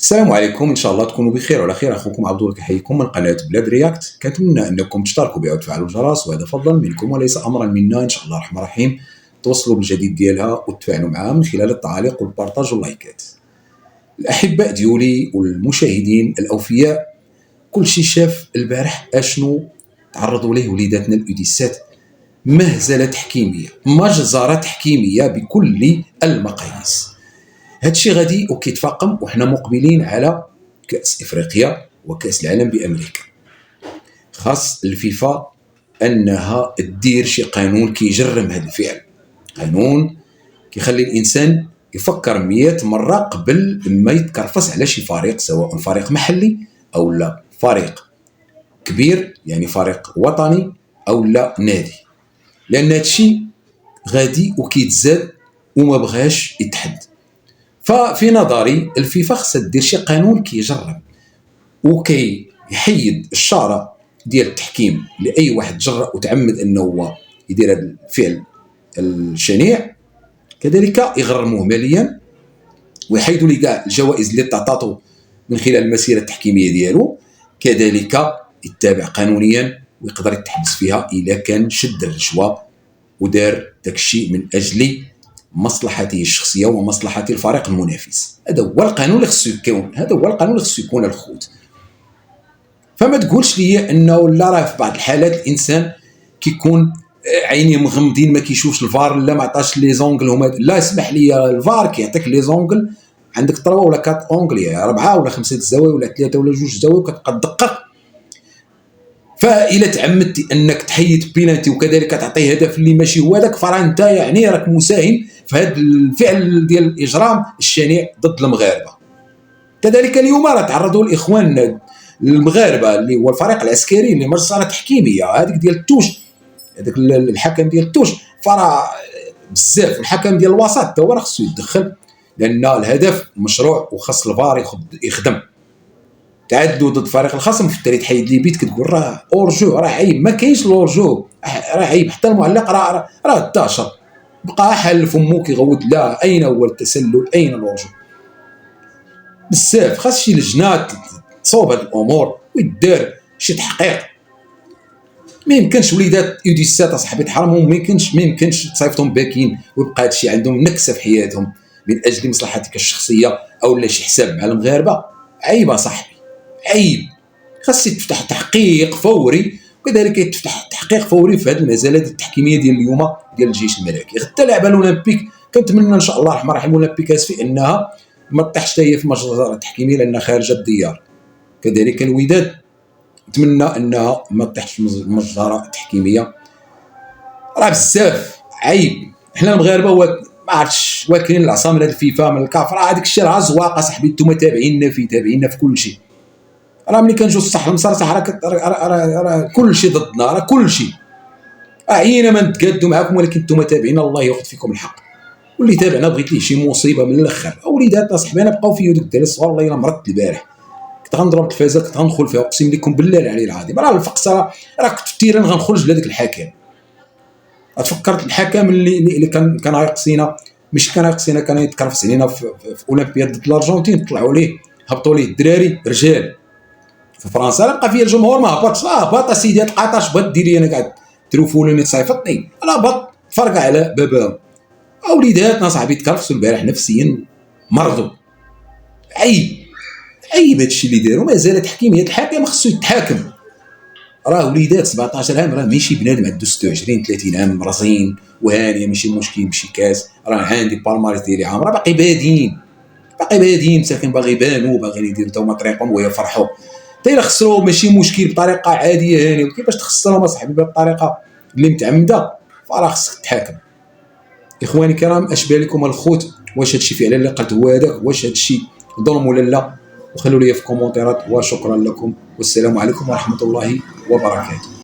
السلام عليكم، ان شاء الله تكونوا بخير وعلى خير. اخوكم عبد الله كيحييكم من قناه بلاد رياكت. كنتمنى انكم تشتركوا بها وتفعلوا الجرس، وهذا فضلا منكم وليس امرا منا. ان شاء الله الرحمن الرحيم توصلوا بالجديد ديالها وتفاعلوا معها من خلال التعاليق والبارطاج واللايكات. الاحباء ديولي والمشاهدين الاوفياء، كل شيء شاف البارح اشنو تعرضوا ليه وليداتنا الاوديسات. مهزله تحكيميه، مجزره تحكيميه بكل المقاييس. هادشي غادي وكيتفاقم وحنا مقبلين على كأس افريقيا وكأس العالم بامريكا. خاص الفيفا انها دير شي قانون كيجرم هذا الفعل، قانون كيخلي الانسان يفكر 100 مره قبل ما يتكرفس على شي فريق، سواء فريق محلي او لا فريق كبير، يعني فريق وطني او لا نادي، لان هادشي غادي وكيتزاد وما بغاش يتحد. ففي نظري الفيفا خصها دير شي قانون كيجرب وكيحيد الشارة ديال التحكيم لاي واحد جرأ وتعمد انه هو يدير هذا الفعل الشنيع، كذلك يغرموه ماليا ويحيدوا لي كاع الجوائز اللي تعطاتو من خلال المسيره التحكيميه ديالو، كذلك يتبع قانونيا ويقدر يتحبس فيها الا كان شد الرشوه ودار داكشي من اجل مصلحته الشخصيه ومصلحه الفريق المنافس. هذا هو القانون اللي خصو يكون، هذا هو القانون اللي خصو يكون الخوت. فما تقولش لي انه لا، راه في بعض الحالات الانسان كيكون عينيه مغمضين ما كيشوفش الفار، لا ما عطاش لي زونغل هما، لا اسمح لي الفار كيعطيك لي زونغل، عندك 3 ولا 4 اونغل، 4 ولا 5 الزوايا ولا 3 ولا 2 زوايا، وكتبقى تدقق. فإلا تعمدتي انك تحيد بينالتي وكذلك تعطيه هدف اللي ماشي هو هذاك، فراه انت يعني راك مساهم في هذا الفعل ديال الاجرام الشنيع ضد المغاربه. كذلك اليوم راه تعرضوا الاخوان المغاربه اللي هو الفريق العسكري اللي مجزره تحكيميه، هذيك ديال التوش، هذاك الحكم ديال التوش، فراه بزاف. الحكم ديال الوسط حتى هو راه خصو يتدخل، لان الهدف مشروع وخاص الفار يخدم. تعدوا ضد فريق الخصم في التالي تحيد لي بيت كتقول راه اورجو، راه عيب، ما كاينش الاورجو، راه عيب. حتى المعلق راه انتشر، بقى حل فمو كيغوت، لا اين هو التسلل، اين الاورجو؟ بزاف خاص شي لجنه تصوب هذه الامور ويدار شي تحقيق. ما يمكنش وليدات اوديسات اصاحبي تحرمهم، ما يمكنش تصيفطهم باكين ويبقى هادشي عندهم نكسه في حياتهم من اجل مصلحتك الشخصيه او لا شي حساب مع المغاربه. عيب صاحبي، عيب. خاص يتفتح تحقيق فوري، وكذلك يتفتح تحقيق فوري في هذه المزالات التحكيميه ديال اليوم ديال الجيش الملكي. غدا لعبه الاولمبيك، كنتمنى ان شاء الله الرحمن الرحيم الاولمبيك اسفي انها ما تطيحش هي في مجزره تحكيميه لانها خارجه الديار. كذلك الوداد نتمنى انها ما تطيحش في مجزره تحكيميه. راه بزاف عيب. حنا المغاربه ما عرفتش واكلين العصا من هذه الفيفا من الكاف، راه هذاك الشيء راه زواق صاحبي. انتم تابعيننا في كل شيء. راه ملي كنجيو الصح المصالح راه كل شيء ضدنا، راه كل شيء. عيينا ما نتقادوا معاكم، ولكن انتم تابعينا الله ياخذ فيكم الحق. واللي تابعنا بغيت ليه شي مصيبه من الاخر. وليداتنا صاحبي انا بقاو فيا دوك الدراري الصغار، والله الا مرضت البارح. كنت غنضرب التلفازه، كنت غندخل فيها اقسم لكم بالله العلي العظيم. راه الفقص راه كنت في التيران غنخرج لهذاك الحكم. تفكرت الحكم اللي كان غيقصينا، مش كان غيقصينا، كان يتكرفس علينا في اولمبياد ضد الارجنتين. طلعوا ليه هبطوا ليه الدراري رجال في فرنسا. لا بقى فيا الجمهور ما هبطش، هبط اسيدي القطاش بغات ديري انا قاعد تروفوني تصيفطني، انا هبط فرقع على باباهم. وليداتنا صاحبي تكرفسوا البارح نفسيا، مرضوا. عيب، عيب هادشي اللي داروا. مازال تحكيميه، الحاكم خصو يتحاكم. راه وليدات 17 عام، راه ماشي بنادم عنده 26 30 عام مرزين وهانيه، ماشي مشكل ماشي كاس. راه عندي بالماريس ديالي عام، راه باقي بادين مساكن، باغي يبانوا، باغيين يديروا تا هما طريقهم ويفرحوا. حتى الا خسروا ماشي مشكل بطريقه عاديه هانيه، كيفاش تخسرهم اصاحبي بطريقه اللي متعمده؟ فراه خصك تتحاكم. اخواني الكرام، اش بالكم الخوت؟ واش هادشي فعلا اللي قلت هو هذاك؟ واش هادشي ظلم ولا لا؟ وخلوا لي في كومونتيرات. وشكرا لكم، والسلام عليكم ورحمه الله وبركاته.